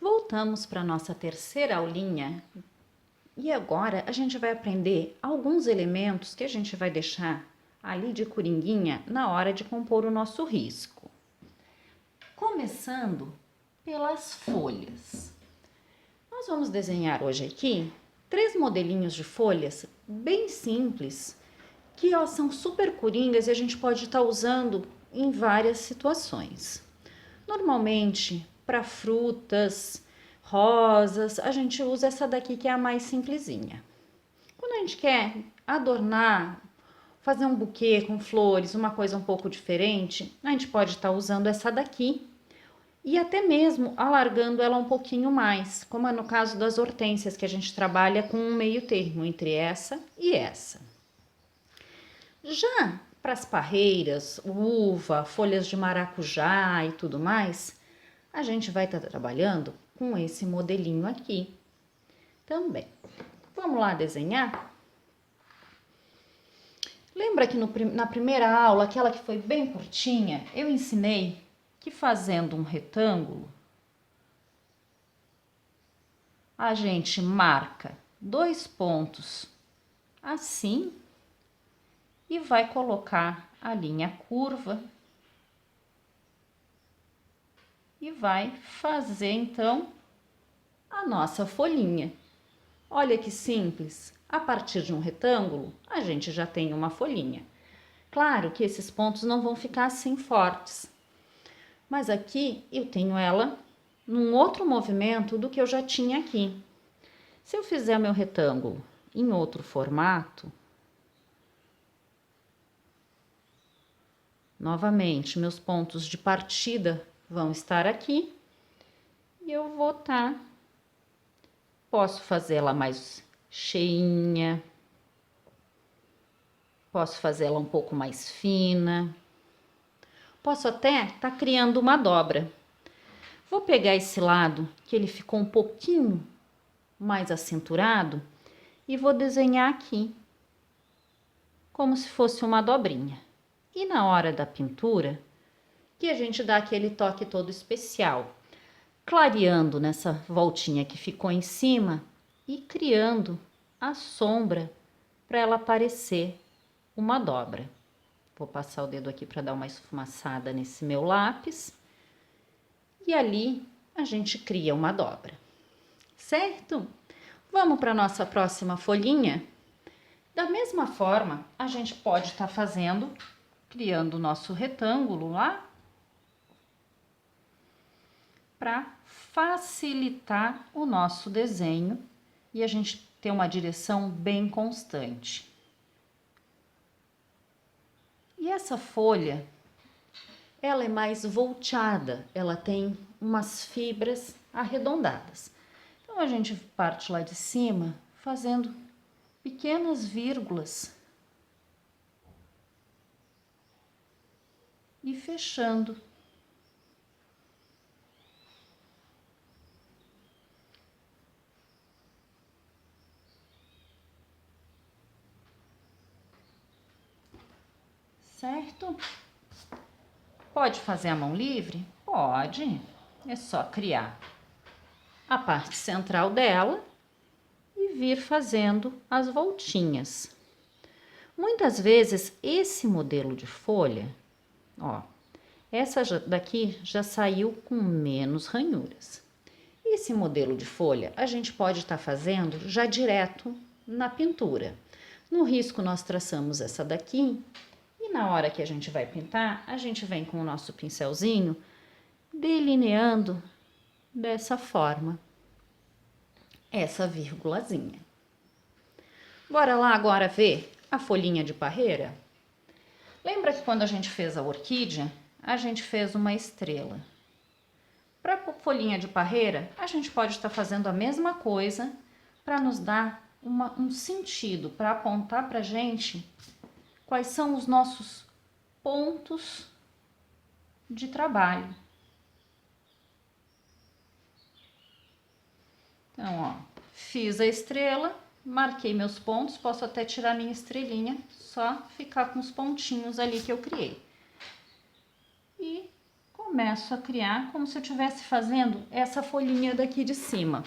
Voltamos para a nossa terceira aulinha e agora a gente vai aprender alguns elementos que a gente vai deixar ali de coringuinha na hora de compor o nosso risco. Começando pelas folhas. Nós vamos desenhar hoje aqui 3 modelinhos de folhas bem simples que são super coringas e a gente pode estar usando em várias situações. Normalmente, para frutas, rosas, a gente usa essa daqui que é a mais simplesinha. Quando a gente quer adornar, fazer um buquê com flores, uma coisa um pouco diferente, a gente pode estar usando essa daqui e até mesmo alargando ela um pouquinho mais, como é no caso das hortênsias, que a gente trabalha com um meio termo entre essa e essa. Já para as parreiras, uva, folhas de maracujá e tudo mais, a gente vai estar trabalhando com esse modelinho aqui também. Vamos lá desenhar? Lembra que na primeira aula, aquela que foi bem curtinha, eu ensinei que fazendo um retângulo, a gente marca 2 pontos assim e vai colocar a linha curva e vai fazer então a nossa folhinha. Olha que simples, a partir de um retângulo a gente já tem uma folhinha. Claro que esses pontos não vão ficar assim fortes, mas aqui eu tenho ela num outro movimento do que eu já tinha aqui. Se eu fizer meu retângulo em outro formato, novamente, meus pontos de partida vão estar aqui e eu vou posso fazê-la mais cheinha, posso fazê-la um pouco mais fina, posso até estar criando uma dobra. Vou pegar esse lado que ele ficou um pouquinho mais acinturado e vou desenhar aqui, como se fosse uma dobrinha. E na hora da pintura, que a gente dá aquele toque todo especial, clareando nessa voltinha que ficou em cima e criando a sombra para ela parecer uma dobra. Vou passar o dedo aqui para dar uma esfumaçada nesse meu lápis e ali a gente cria uma dobra, certo? Vamos para a nossa próxima folhinha? Da mesma forma, a gente pode estar criando o nosso retângulo lá, para facilitar o nosso desenho e a gente ter uma direção bem constante. E essa folha, ela é mais volteada, ela tem umas fibras arredondadas. Então, a gente parte lá de cima fazendo pequenas vírgulas e fechando. Certo? Pode fazer a mão livre? Pode. É só criar a parte central dela e vir fazendo as voltinhas. Muitas vezes esse modelo de folha, essa daqui já saiu com menos ranhuras. Esse modelo de folha a gente pode estar fazendo já direto na pintura. No risco nós traçamos essa daqui e na hora que a gente vai pintar, a gente vem com o nosso pincelzinho delineando dessa forma essa vírgulazinha. Bora lá agora ver a folhinha de parreira? Lembra que quando a gente fez a orquídea, a gente fez uma estrela. Para a folhinha de parreira, a gente pode estar fazendo a mesma coisa para nos dar um sentido, para apontar para a gente quais são os nossos pontos de trabalho. Então, fiz a estrela, marquei meus pontos, posso até tirar minha estrelinha, só ficar com os pontinhos ali que eu criei. E começo a criar como se eu estivesse fazendo essa folhinha daqui de cima.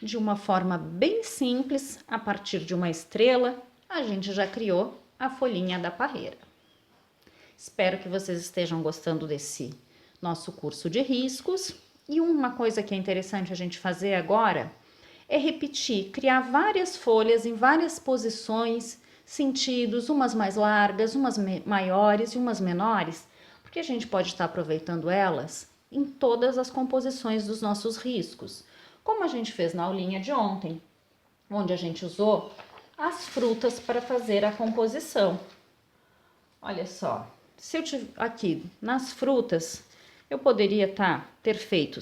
De uma forma bem simples, a partir de uma estrela, a gente já criou a folhinha da parreira. Espero que vocês estejam gostando desse nosso curso de riscos. E uma coisa que é interessante a gente fazer agora é repetir, criar várias folhas em várias posições, sentidos, umas mais largas, umas maiores e umas menores, porque a gente pode estar aproveitando elas em todas as composições dos nossos riscos. Como a gente fez na aulinha de ontem, onde a gente usou as frutas para fazer a composição. Olha só, se eu tiver aqui nas frutas, eu poderia ter feito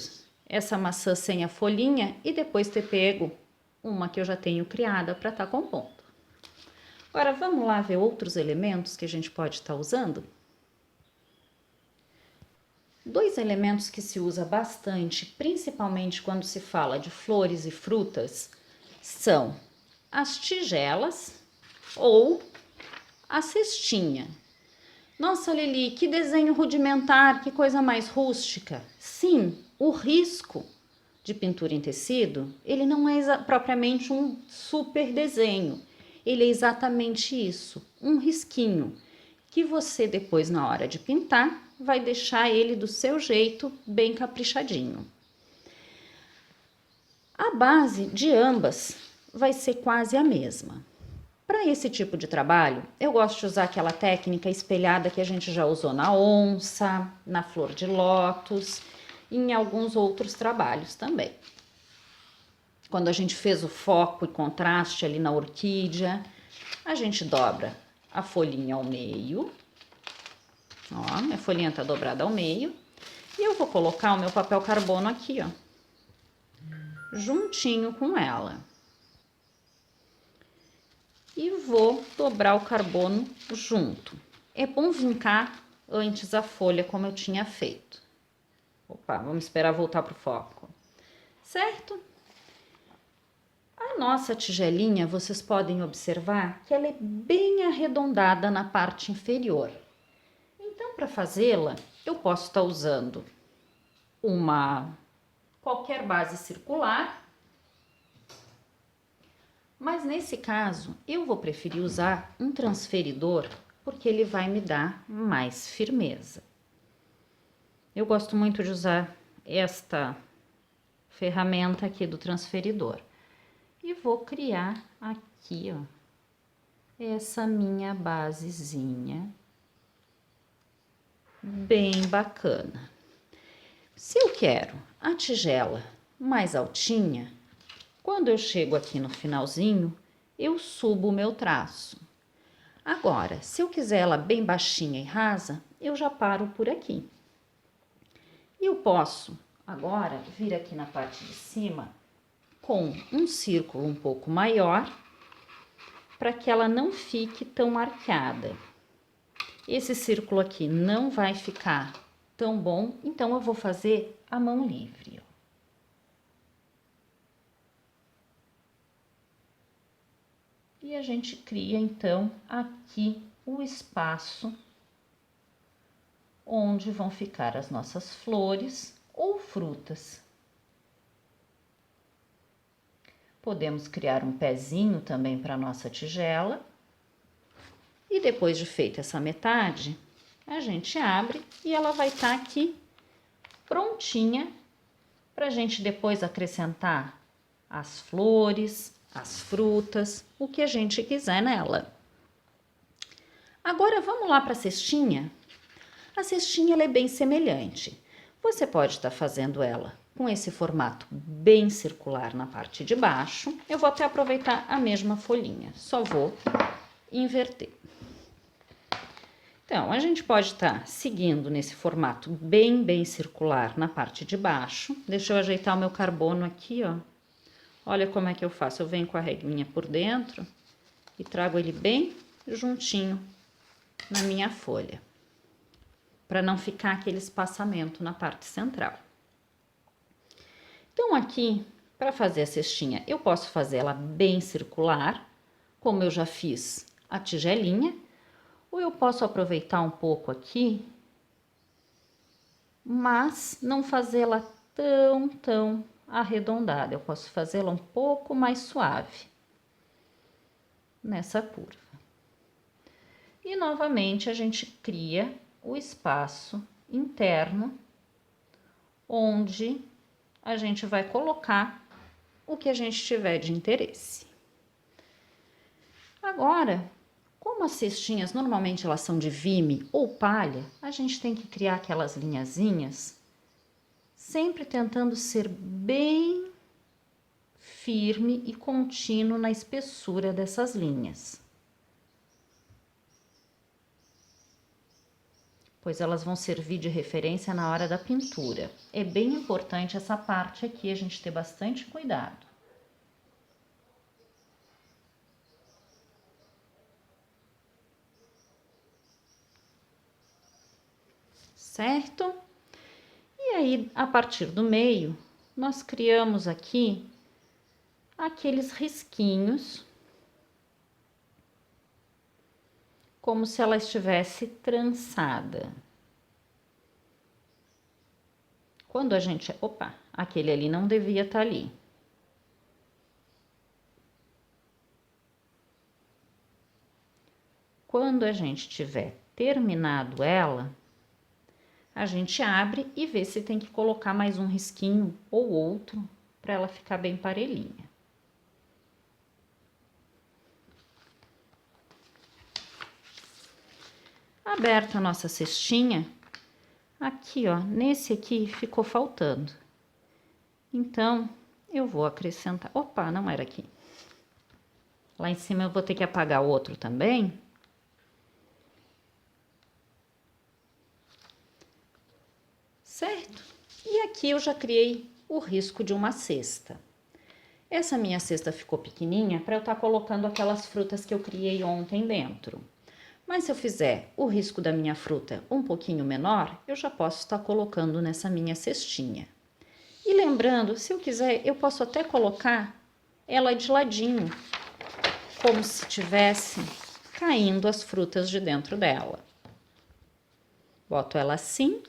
essa maçã sem a folhinha e depois ter pego uma que eu já tenho criada para estar compondo. Agora vamos lá ver outros elementos que a gente pode estar usando? Dois elementos que se usa bastante, principalmente quando se fala de flores e frutas, são as tigelas ou a cestinha. Nossa, Lili, que desenho rudimentar, que coisa mais rústica. Sim, o risco de pintura em tecido, ele não é propriamente um super desenho. Ele é exatamente isso, um risquinho, que você depois na hora de pintar vai deixar ele do seu jeito, bem caprichadinho. A base de ambas vai ser quase a mesma. Para esse tipo de trabalho, eu gosto de usar aquela técnica espelhada que a gente já usou na onça, na flor de lótus e em alguns outros trabalhos também. Quando a gente fez o foco e contraste ali na orquídea, a gente dobra a folhinha ao meio. Ó, minha folhinha tá dobrada ao meio. E eu vou colocar o meu papel carbono aqui, ó, juntinho com ela. E vou dobrar o carbono junto. É bom vincar antes a folha, como eu tinha feito. Opa, vamos esperar voltar pro foco. Certo? A nossa tigelinha, vocês podem observar que ela é bem arredondada na parte inferior. Então, para fazê-la, eu posso estar usando qualquer base circular, mas nesse caso eu vou preferir usar um transferidor porque ele vai me dar mais firmeza. Eu gosto muito de usar esta ferramenta aqui do transferidor e vou criar aqui, ó, essa minha basezinha bem bacana. Se eu quero a tigela mais altinha, quando eu chego aqui no finalzinho, eu subo o meu traço. Agora, se eu quiser ela bem baixinha e rasa, eu já paro por aqui. E eu posso agora vir aqui na parte de cima com um círculo um pouco maior, para que ela não fique tão arqueada. Esse círculo aqui não vai ficar tão bom, então eu vou fazer a mão livre. E a gente cria, então, aqui o espaço onde vão ficar as nossas flores ou frutas. Podemos criar um pezinho também para a nossa tigela. E depois de feita essa metade, a gente abre e ela vai estar aqui prontinha para a gente depois acrescentar as flores, as frutas, o que a gente quiser nela. Agora vamos lá para a cestinha. A cestinha ela é bem semelhante. Você pode estar fazendo ela com esse formato bem circular na parte de baixo. Eu vou até aproveitar a mesma folhinha, só vou inverter. Então, a gente pode estar seguindo nesse formato bem circular na parte de baixo. Deixa eu ajeitar o meu carbono aqui, ó. Olha como é que eu faço. Eu venho com a reguinha por dentro e trago ele bem juntinho na minha folha, para não ficar aquele espaçamento na parte central. Então, aqui, para fazer a cestinha, eu posso fazer ela bem circular, como eu já fiz a tigelinha, ou eu posso aproveitar um pouco aqui, mas não fazê-la tão arredondada. Eu posso fazê-la um pouco mais suave nessa curva. E novamente a gente cria o espaço interno onde a gente vai colocar o que a gente tiver de interesse. Agora, como as cestinhas normalmente elas são de vime ou palha, a gente tem que criar aquelas linhazinhas, sempre tentando ser bem firme e contínuo na espessura dessas linhas. Pois elas vão servir de referência na hora da pintura. É bem importante essa parte aqui, a gente ter bastante cuidado. Certo? E aí, a partir do meio, nós criamos aqui aqueles risquinhos, como se ela estivesse trançada. Quando a gente... Opa, aquele ali não devia estar ali. Quando a gente tiver terminado ela, a gente abre e vê se tem que colocar mais um risquinho ou outro para ela ficar bem parelhinha. Aberta a nossa cestinha, aqui ó, nesse aqui ficou faltando. Então, eu vou acrescentar... Opa, não era aqui. Lá em cima eu vou ter que apagar o outro também. Certo? E aqui eu já criei o risco de uma cesta. Essa minha cesta ficou pequenininha para eu estar colocando aquelas frutas que eu criei ontem dentro. Mas se eu fizer o risco da minha fruta um pouquinho menor, eu já posso estar colocando nessa minha cestinha. E lembrando, se eu quiser, eu posso até colocar ela de ladinho, como se tivesse caindo as frutas de dentro dela. Boto ela assim.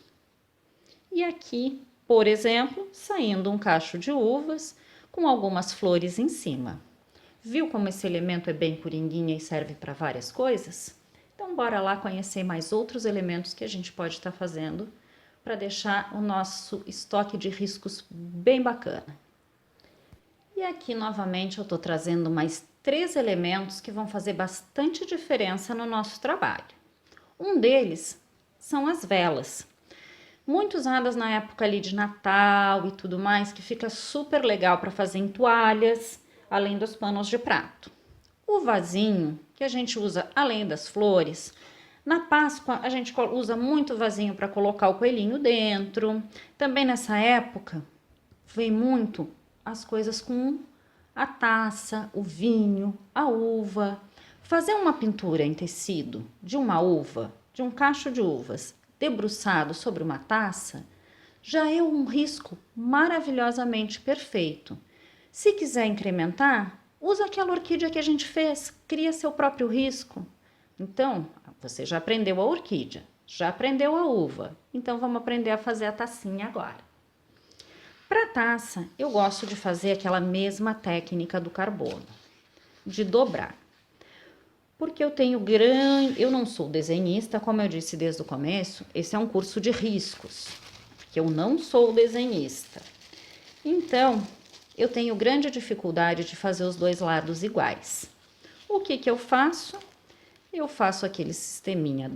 E aqui, por exemplo, saindo um cacho de uvas com algumas flores em cima. Viu como esse elemento é bem coringuinha e serve para várias coisas? Então, bora lá conhecer mais outros elementos que a gente pode estar fazendo para deixar o nosso estoque de riscos bem bacana. E aqui, novamente, eu estou trazendo mais 3 elementos que vão fazer bastante diferença no nosso trabalho. Um deles são as velas. Muito usadas na época ali de Natal e tudo mais, que fica super legal para fazer em toalhas, além dos panos de prato. O vasinho, que a gente usa além das flores, na Páscoa a gente usa muito vasinho para colocar o coelhinho dentro. Também nessa época, vem muito as coisas com a taça, o vinho, a uva. Fazer uma pintura em tecido de uma uva, de um cacho de uvas, debruçado sobre uma taça, já é um risco maravilhosamente perfeito. Se quiser incrementar, usa aquela orquídea que a gente fez, cria seu próprio risco. Então, você já aprendeu a orquídea, já aprendeu a uva, então vamos aprender a fazer a tacinha agora. Para taça, eu gosto de fazer aquela mesma técnica do carbono, de dobrar. Porque eu não sou desenhista, como eu disse desde o começo, esse é um curso de riscos, porque eu não sou desenhista. Então, eu tenho grande dificuldade de fazer os dois lados iguais. O que eu faço? Eu faço aquele sisteminha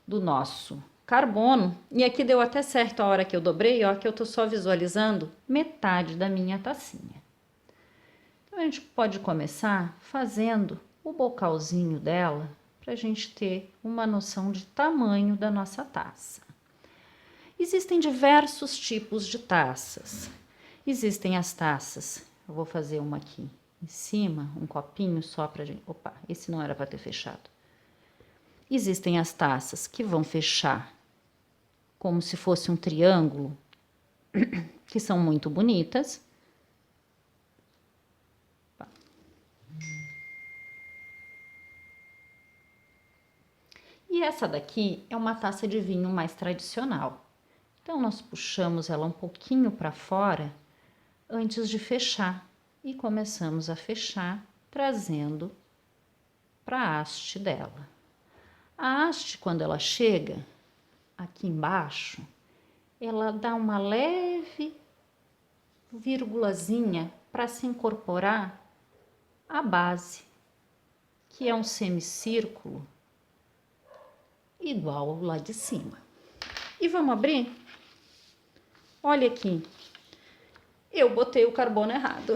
do nosso carbono, e aqui deu até certo a hora que eu dobrei, ó, que eu tô só visualizando metade da minha tacinha. Então, a gente pode começar fazendo o bocalzinho dela, para a gente ter uma noção de tamanho da nossa taça. Existem diversos tipos de taças. Existem as taças, eu vou fazer uma aqui em cima, um copinho só para gente... Opa, esse não era para ter fechado. Existem as taças que vão fechar como se fosse um triângulo, que são muito bonitas. E essa daqui é uma taça de vinho mais tradicional. Então, nós puxamos ela um pouquinho para fora antes de fechar. E começamos a fechar, trazendo para a haste dela. A haste, quando ela chega aqui embaixo, ela dá uma leve vírgulazinha para se incorporar à base, que é um semicírculo igual lá de cima. E vamos abrir? Olha aqui, eu botei o carbono errado.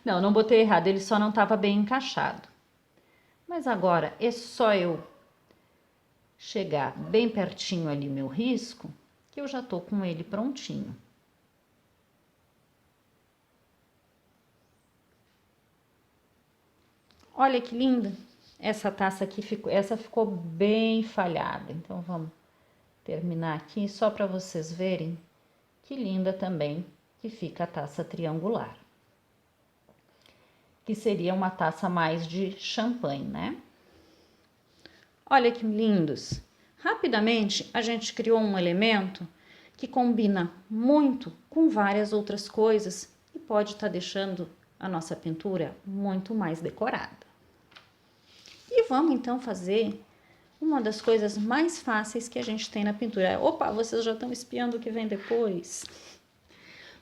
Não botei errado, ele só não estava bem encaixado. Mas agora é só eu chegar bem pertinho ali meu risco, que eu já tô com ele prontinho. Olha que linda. Essa taça aqui ficou bem falhada. Então vamos terminar aqui só para vocês verem que linda também que fica a taça triangular. Que seria uma taça mais de champanhe, né? Olha que lindos! Rapidamente a gente criou um elemento que combina muito com várias outras coisas e pode estar deixando a nossa pintura muito mais decorada. E vamos então fazer uma das coisas mais fáceis que a gente tem na pintura. Opa, vocês já estão espiando o que vem depois?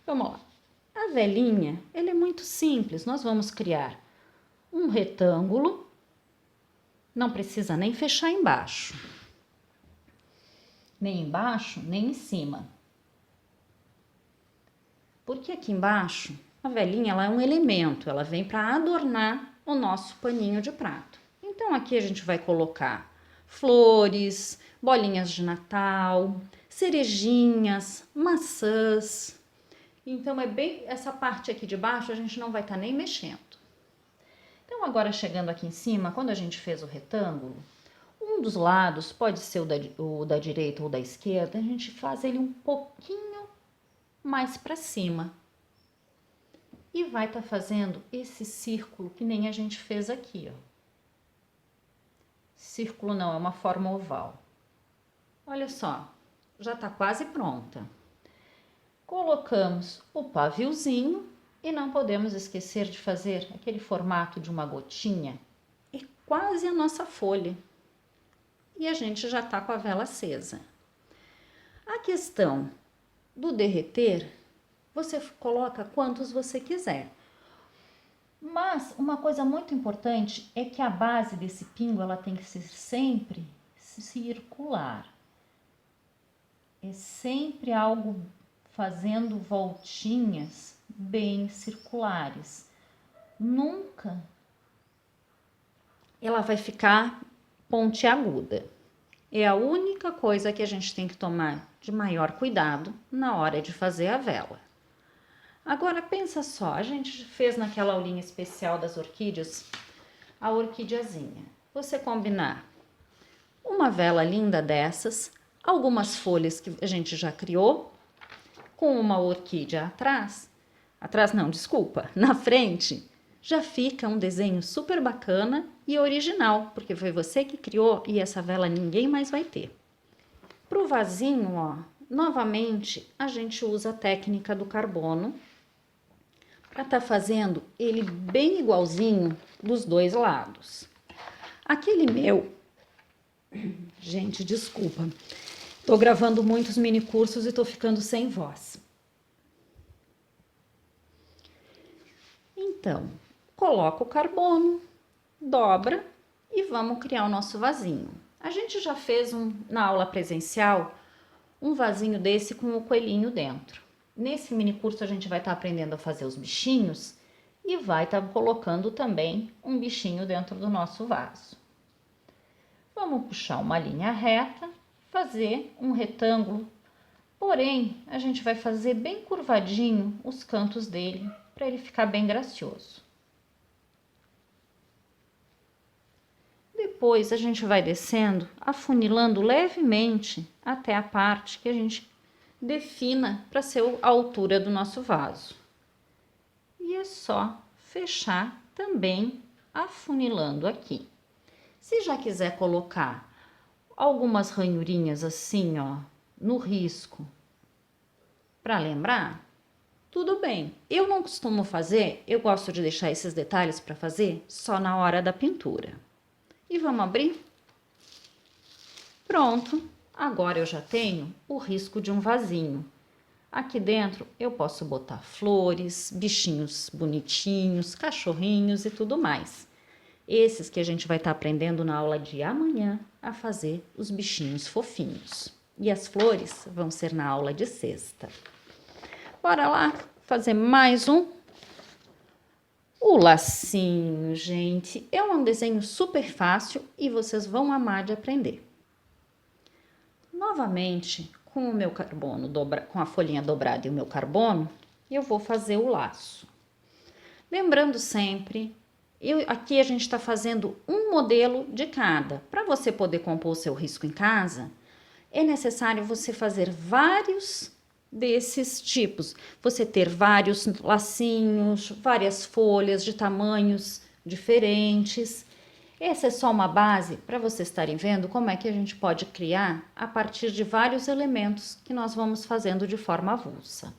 Vamos lá. A velinha, ela é muito simples. Nós vamos criar um retângulo. Não precisa nem fechar embaixo. Nem embaixo, nem em cima. Porque aqui embaixo, a velinha ela é um elemento. Ela vem para adornar o nosso paninho de prato. Então, aqui a gente vai colocar flores, bolinhas de Natal, cerejinhas, maçãs. Então, é bem essa parte aqui de baixo a gente não vai estar nem mexendo. Então, agora chegando aqui em cima, quando a gente fez o retângulo, um dos lados, pode ser o da direita ou da esquerda, a gente faz ele um pouquinho mais para cima. E vai estar fazendo esse círculo que nem a gente fez aqui, ó. Círculo não, é uma forma oval. Olha só, já está quase pronta. Colocamos o paviozinho e não podemos esquecer de fazer aquele formato de uma gotinha. É quase a nossa folha. E a gente já está com a vela acesa. A questão do derreter, você coloca quantos você quiser. Mas uma coisa muito importante é que a base desse pingo ela tem que ser sempre circular. É sempre algo fazendo voltinhas bem circulares. Nunca ela vai ficar pontiaguda. É a única coisa que a gente tem que tomar de maior cuidado na hora de fazer a vela. Agora pensa só, a gente fez naquela aulinha especial das orquídeas, a orquídeazinha. Você combinar uma vela linda dessas, algumas folhas que a gente já criou, com uma orquídea na frente, já fica um desenho super bacana e original, porque foi você que criou e essa vela ninguém mais vai ter. Pro vasinho, ó, novamente a gente usa a técnica do carbono, para estar fazendo ele bem igualzinho dos dois lados. Aquele meu... Gente, desculpa. Tô gravando muitos mini cursos e tô ficando sem voz. Então, coloca o carbono, dobra e vamos criar o nosso vasinho. A gente já fez na aula presencial um vasinho desse com o coelhinho dentro. Nesse mini curso a gente vai estar aprendendo a fazer os bichinhos e vai estar colocando também um bichinho dentro do nosso vaso. Vamos puxar uma linha reta, fazer um retângulo, porém a gente vai fazer bem curvadinho os cantos dele para ele ficar bem gracioso. Depois a gente vai descendo, afunilando levemente até a parte que a gente defina para ser a altura do nosso vaso. E é só fechar também afunilando aqui. Se já quiser colocar algumas ranhurinhas assim, ó, no risco, para lembrar, tudo bem. Eu não costumo fazer, eu gosto de deixar esses detalhes para fazer só na hora da pintura. E vamos abrir? Pronto, agora eu já tenho o risco de um vasinho. Aqui dentro eu posso botar flores, bichinhos bonitinhos, cachorrinhos e tudo mais. Esses que a gente vai estar aprendendo na aula de amanhã a fazer os bichinhos fofinhos. E as flores vão ser na aula de sexta. Bora lá fazer mais um. O lacinho, gente, é um desenho super fácil e vocês vão amar de aprender. Novamente, com o meu carbono, com a folhinha dobrada e o meu carbono, eu vou fazer o laço. Lembrando sempre, aqui a gente está fazendo um modelo de cada. Para você poder compor o seu risco em casa, é necessário você fazer vários desses tipos. Você ter vários lacinhos, várias folhas de tamanhos diferentes. Essa é só uma base para vocês estarem vendo como é que a gente pode criar a partir de vários elementos que nós vamos fazendo de forma avulsa.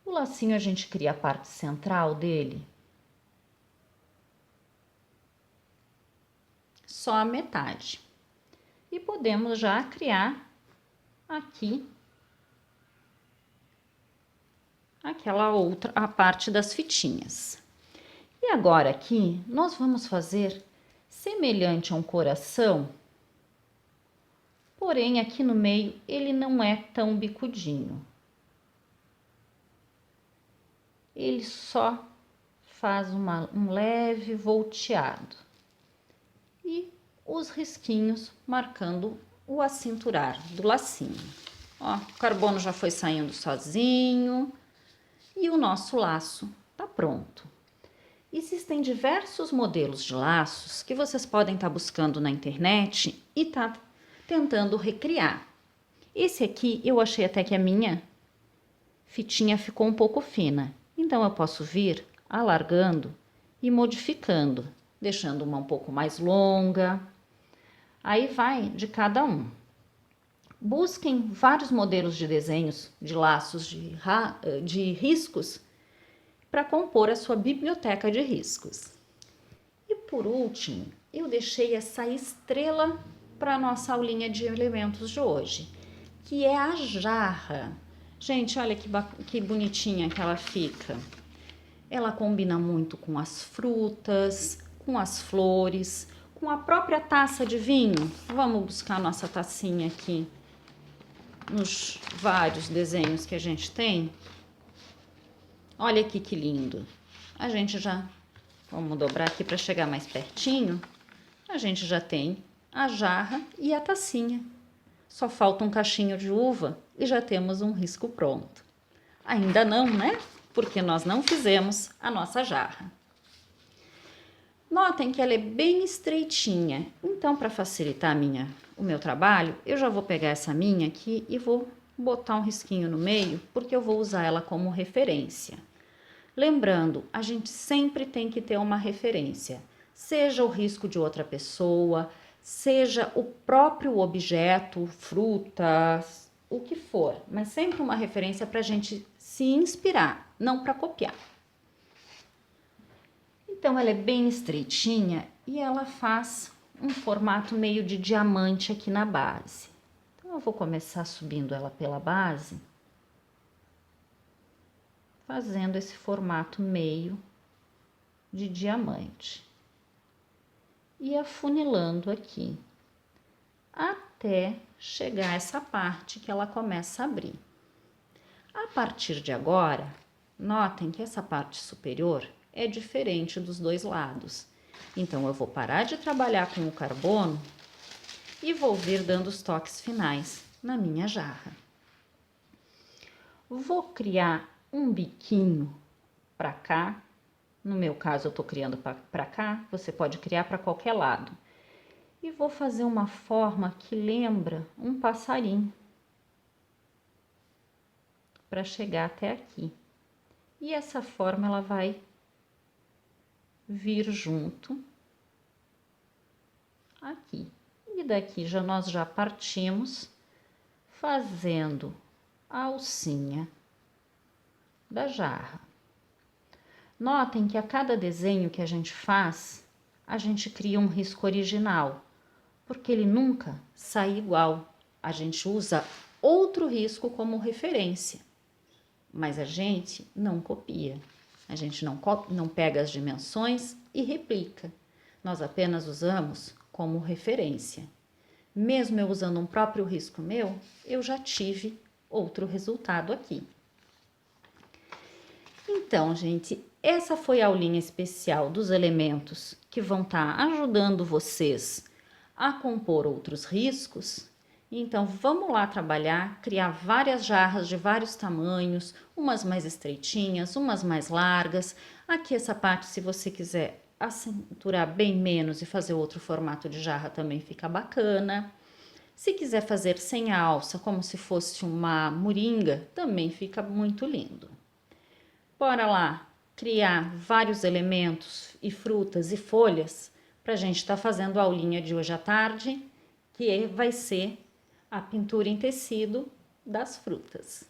O lacinho a gente cria a parte central dele, só a metade. E podemos já criar aqui aquela outra, a parte das fitinhas. E agora aqui nós vamos fazer semelhante a um coração, porém aqui no meio ele não é tão bicudinho. Ele só faz um leve volteado. E os risquinhos marcando o acinturar do lacinho. Ó, o carbono já foi saindo sozinho e o nosso laço tá pronto. Existem diversos modelos de laços que vocês podem estar buscando na internet e tá tentando recriar. Esse aqui eu achei até que a minha fitinha ficou um pouco fina, então eu posso vir alargando e modificando, deixando uma um pouco mais longa. Aí vai de cada um. Busquem vários modelos de desenhos, de laços, de riscos, para compor a sua biblioteca de riscos. E por último, eu deixei essa estrela para a nossa aulinha de elementos de hoje, que é a jarra. Gente, olha que bonitinha que ela fica. Ela combina muito com as frutas, com as flores, com a própria taça de vinho. Vamos buscar nossa tacinha aqui nos vários desenhos que a gente tem. Olha aqui que lindo. A gente já, vamos dobrar aqui para chegar mais pertinho. A gente já tem a jarra e a tacinha. Só falta um cachinho de uva e já temos um risco pronto. Ainda não, né? Porque nós não fizemos a nossa jarra. Notem que ela é bem estreitinha. Então, para facilitar o meu trabalho, eu já vou pegar essa minha aqui e vou botar um risquinho no meio, porque eu vou usar ela como referência. Lembrando, a gente sempre tem que ter uma referência, seja o risco de outra pessoa, seja o próprio objeto, fruta, o que for, mas sempre uma referência para a gente se inspirar, não para copiar. Então, ela é bem estreitinha e ela faz um formato meio de diamante aqui na base. Então, eu vou começar subindo ela pela base, fazendo esse formato meio de diamante. E afunilando aqui, até chegar essa parte que ela começa a abrir. A partir de agora, notem que essa parte superior é diferente dos dois lados. Então, eu vou parar de trabalhar com o carbono e vou vir dando os toques finais na minha jarra. Vou criar um biquinho para cá. No meu caso, eu tô criando para cá. Você pode criar para qualquer lado. E vou fazer uma forma que lembra um passarinho. para chegar até aqui. E essa forma ela vai vir junto aqui. E daqui nós já partimos fazendo a alcinha da jarra. Notem que a cada desenho que a gente faz, a gente cria um risco original, porque ele nunca sai igual. A gente usa outro risco como referência, mas a gente não copia. A gente não pega as dimensões e replica. Nós apenas usamos como referência. Mesmo eu usando um próprio risco meu, eu já tive outro resultado aqui. Então, gente, essa foi a aulinha especial dos elementos que vão estar ajudando vocês a compor outros riscos. Então, vamos lá trabalhar, criar várias jarras de vários tamanhos, umas mais estreitinhas, umas mais largas. Aqui essa parte, se você quiser acinturar bem menos e fazer outro formato de jarra, também fica bacana. Se quiser fazer sem alça, como se fosse uma moringa, também fica muito lindo. Bora lá criar vários elementos e frutas e folhas para a gente estar fazendo a aulinha de hoje à tarde, que vai ser a pintura em tecido das frutas.